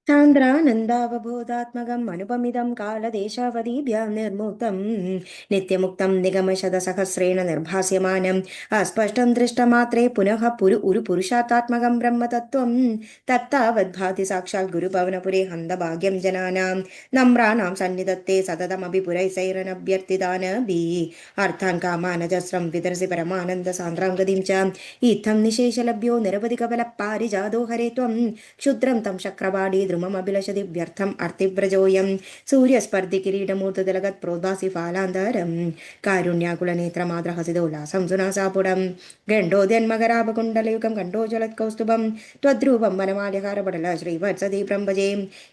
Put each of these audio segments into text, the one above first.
चान्द्रानन्दावबोधात्मकम् अनुपमिदं कालदेशावधिभ्यां निर्मुक्तं नित्यमुक्तं निगमशतसहस्रेण निर्भास्यमानम् अस्पष्टं दृष्टमात्रे पुनः पुरुषार्थात्मकं ब्रह्मतत्त्वं तत्तावद्भाति साक्षात् गुरुभवनपुरे हन्दभाग्यं जनानां नम्राणां सन्निधत्ते सततमपि पुरैसैरनभ्यर्थितानभिः अर्थान् कामानजस्रं विदर्शि परमानन्दसान्द्रां गतिं च इत्थं निशेषलभ्यो निरवधिकबलः पारिजातो हरे त्वं क्षुद्रं तं शक्रवाणी ध्रुममभिलषति व्यर्थम् अर्तिव्रजोऽयं सूर्यस्पर्धि किरीटमूर्तितिलगत् प्रोद्भासि फालान्तरं कारुण्याकुलनेत्रमाद्रहसिदोल्लासं सुनासापुडं गण्डोद्यन्मकराभकुण्डलयुगं कण्ठोज्ज्वलत्कौस्तुभं त्वद्रूपं वनमाल्यहारपटल श्रीवत्सदीप्रं भजे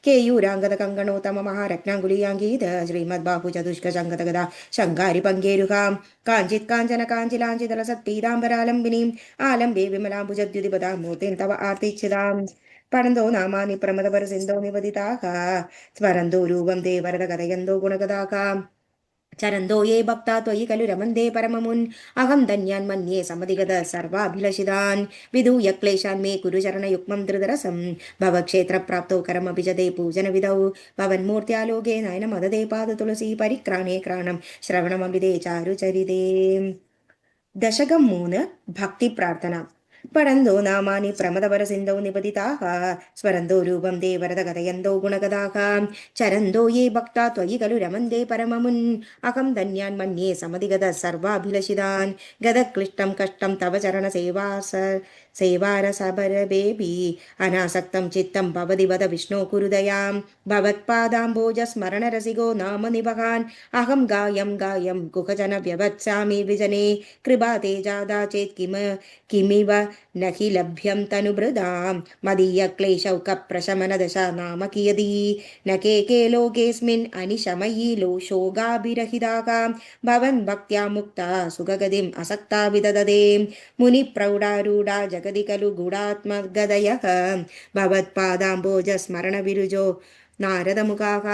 केयूराङ्गदकङ्कणोत्तममहारत्नाङ्गुलीयाङ्गीत श्रीमद्बाहुचतुष्कशङ्कतगदा शङ्गारिपङ्गेरुहां काञ्चित् काञ्चन काञ्चिलाञ्चितलसत्पीताम्बरालम्बिनीम् आलम्बे विमलाम्बुजद्युतिपदां मूर्तिं तव आर्तिच्छिदाम् पठन्तो नामानि प्रमदपरसिन्धो निपतिताः स्मरन्तो रूपं ते वरद कथयन्तो गुणगदाः चरन्तो ये भक्ता त्वयि खलु रमन्ते परममुन् अहं धन्यान् मन्ये समधिगत सर्वाभिलषितान् विधूय क्लेशान् मे कुरु चरणयुग्मं धृतरसं भवक्षेत्रप्राप्तौ करमपि च ते पूजनविधौ भवन्मूर्त्यालोके नयनमददे पादतुलसी परिक्राणे क्राणं श्रवणमपि ते चारुचरिते दशकं 3 ഭക്തി പ്രാർത്ഥന പടന്തോ നാമാനി പ്രമദപരസിന്ധൗ നിപതിതാഃ സ്വരന്തോ രൂപം ദേ വരദ കഥയന്തോ ഗുണഗദാഃ ചരന്തോ യേ ഭക്താ ത്വയി ഖലു രമന്തെ പരമമുൻ അഹം ധന്യാൻ മന്യേ സമതിഗത സർവാഭിലഷിതാൻ ഗതക്ലിഷ്ടം കഷ്ടം തവ ചരണ സേവാരസപരബേബി അനാസക്തം ചിത്തം ഭവതി വദ വിഷ്ണോ കുരുദയാം ഭവത്പാദാംബോജസ്മരണരസികോ നാമ നിവഹാൻ അഹം ഗായം കുഹജന വ്യവത്സാമി വിജനെ കൃപാ തേജാദാ ചേത് കിമിവ നഹി ലഭ്യം തനുഭൃതാം മദീയക്ലേശൗകപ്രശമനദശ നാമ കിയതി ന കേ ലോകേസ്മിൻ അനിശമയീ ശോകാഭിരഹിതാഃ ഭവൻ ഭക്ത്യാ മുക്താ സുഖഗതിം അസക്താ വിദദദേ മുനിപ്രൗഢാരൂഢാ ജഗതി खलु गूढात्मगदयः भवत्पादाम्बोजस्मरणविरुजो नारदमुखाः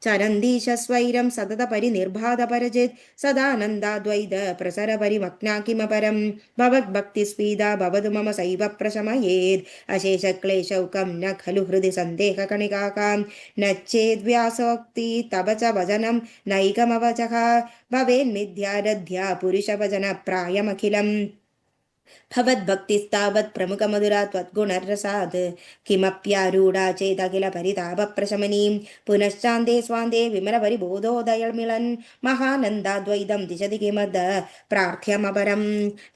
चरन्दीशस्वैरं सततपरिनिर्बाधपरजित् सदानन्दाद्वैत प्रसरपरिमग्ना किमपरं भवद्भक्तिस्पीदा भवतु मम सैव प्रशमयेत् अशेषक्लेशौकं न खलु हृदि सन्देहकणिकाकां न चेद्व्यासोक्ति तव च भजनं नैकमवचः भवेन्मिथ्यारध्या पुरुषभजनप्रायमखिलम् भवद्भक्तिस्तावत् प्रमुखमधुरा त्वद्गुणरसात् किमप्यारूढा चेदखिल परितापप्रशमनीं पुनश्चान्दे स्वान्दे विमलपरिबोधोदयमिलन् महानन्दाद्वैतं दिशति किमद् प्रार्थ्यमपरं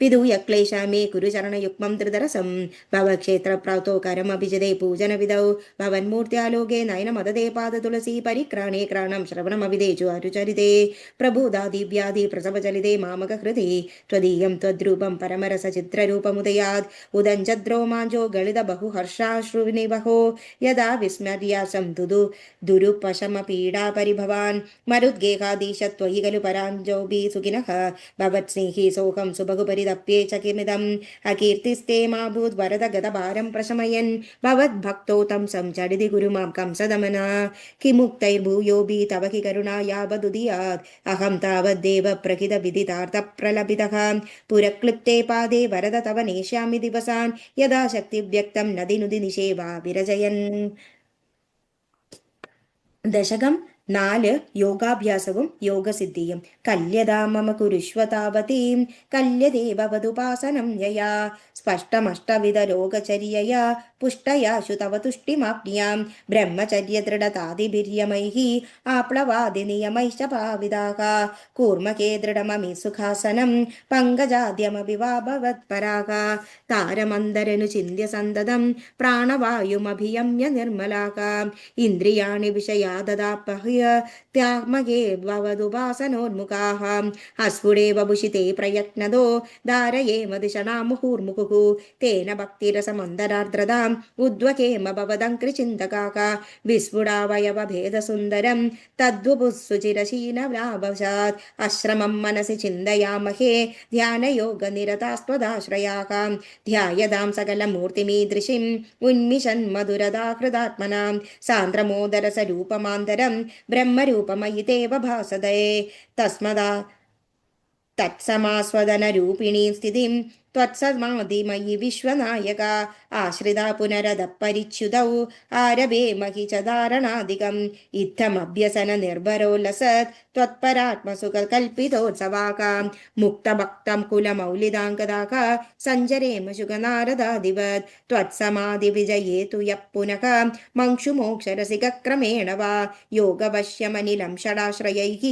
विधूय क्लेशा मे कुरु चरणयुग्मं धृतरसं भवक्षेत्रप्राप्तो करमभिजते पूजनविधौ भवन्मूर्त्यालोके नयनमददे पादतुलसी परिक्राणे क्राणं श्रवणमभिदेषु अरुचरिते प्रबोधादिव्याधि प्रसवचलिते मामकहृदि त्वदीयं त्वद्रूपं परमरस चित्ररूपमुदयात् उदञ्जद्रोमाञ्जो गलित बहुहर्षाश्रुनिवहो यदा विस्मर्यासं दुरुपशमपीडापरिभवान् मरुद्गेहाधीश त्वयि खलु पराञ्जोऽपि सुखिनः भवत्स्नेही सोऽहं सुबहुपरितप्ये च किमिदम् अकीर्तिस्ते माभूत् वरद गतभारं प्रशमयन् भवद्भक्तो तं संचडिति गुरु मां कंसदमना किमुक्तैर्भूयोऽपि तव हि करुणा यावदुदीयात् अहं तावद्देव प्रकितविदितार्थप्रलपितः पुरक्लिप्ते पादे वरद तव नेष्यामि दिवसान् यदा शक्तिव्यक्तं नदिनुदि निषेवा विरजयन् ദശകം 4 യോഗാഭ്യാസവും യോഗസിദ്ധിയും കല്യതാ മമ കുരുഷ്വ താവതീം കല്യതേ ഭവതുപാസനം യയാ സ്പഷ്ടമഷ്ടവിധ ലോകചര്യയാ പുഷ്ടയാശു തവ തുഷ്ടിമാപ്നിയാം ബ്രഹ്മചര്യദൃഢതാദിഭിര്യമൈഃ ആപ്ലവാദിനിയമൈശ്ച പാവിതാഃ കൂർമകേ ദൃഢമമി സുഖാസനം പങ്കജാദ്യമപി വാ ഭവത്പരാഃ താരമന്തരനു ചിന്യ സന്തതം പ്രാണവായുമഭിയമ്യ നിർമ്മലാഃ ഇന്ദ്രിയാണി വിഷയാദദാപഹ്യ त्यामगे भवदुपासनोन्मुखाः अस्फुटेव भूषिते प्रयत्नदो धारयेम दिशना मुहुर्मुहुः तेन भक्तिरसमन्दरार्द्रताम् उद्वकेम भवदङ्कृचिन्तकाः विस्फुटावयवभेदसुन्दरं तद्वपुःसुचिरशीनव्रावशात् आश्रमं मनसि चिन्तयामहे ध्यानयोगनिरतास्त्वदाश्रयाः ध्यायदां सकलमूर्तिमीदृशीम् उन्मिषन् मधुरदाहृदात्मनां सान्द्रमोदरसरूपमान्तरं ब्रह्मरूपमयितेव भासते तस्मदा तत्समास्वदनरूपिणीं स्थितिं त्वत्समाधिमयि विश्वनायक आश्रिता पुनरदः परिच्युतौ आरभे महि च धारणादिकम् इत्थमभ्यसन निर्भरोल्लसत् त्वत्परात्मसुखकल्पितोत्सवाका मुक्तभक्तं कुलमौलिदाङ्कदाक सञ्जरेम शुगनारदादिवत् त्वत्समाधिविजये तु यः पुनः मंक्षुमोक्षरसिकक्रमेण वा योगवश्यमनिलं षडाश्रयैः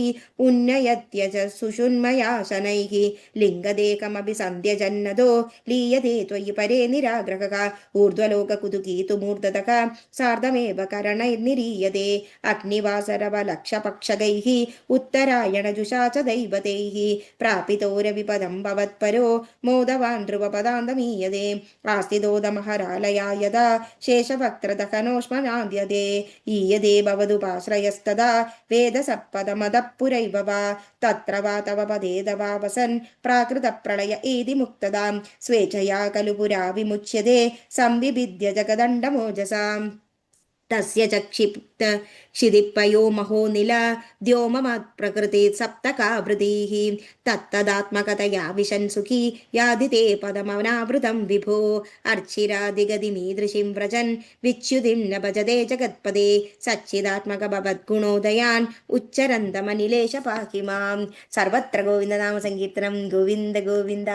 उन्नयत्यज सुषुन्मयाशनैः लिङ्गदेकमभिसन्ध्यजन्नदो लीयते त्वयि परे निराग्रहः ऊर्ध्वलोककुतुकीतुमूर्धतः सार्धमेव करणैर्निरीयते अग्निवासरवलक्षपक्षगैः उत्तरायणजुषा च दैवतैः प्रापितोरविपदं भवत्परो मोदवान् ध्रुवपदान्तमीयते आस्तिदोदमहरालया यदा शेषवक्त्रदहनोष्मनाद्यते ईयते भवदुपाश्रयस्तदा वेदसत्पदमदः पुरैव वा तत्र वा तव पदेदवा वसन् प्राकृतप्रलय एति मुक्तदां स्वेच्छया खलु पुरा विमुच्यते संविभिद्य जगदण्डमोजसाम् तस्य च क्षिदिपयो महो निल द्योममत्प्रकृते सप्तकावृतिः तत्तदात्मकतया विशन् सुखी यादिते पदमनावृतं विभो अर्चिरादिगतिमीदृशीं व्रजन् विच्युतिं न भजते जगत्पदे सच्चिदात्मकभवद्गुणोदयान् उच्चरन्तमनिलेश पाहि मां सर्वत्र गोविन्दनामसङ्कीर्तनं गोविन्द गोविन्द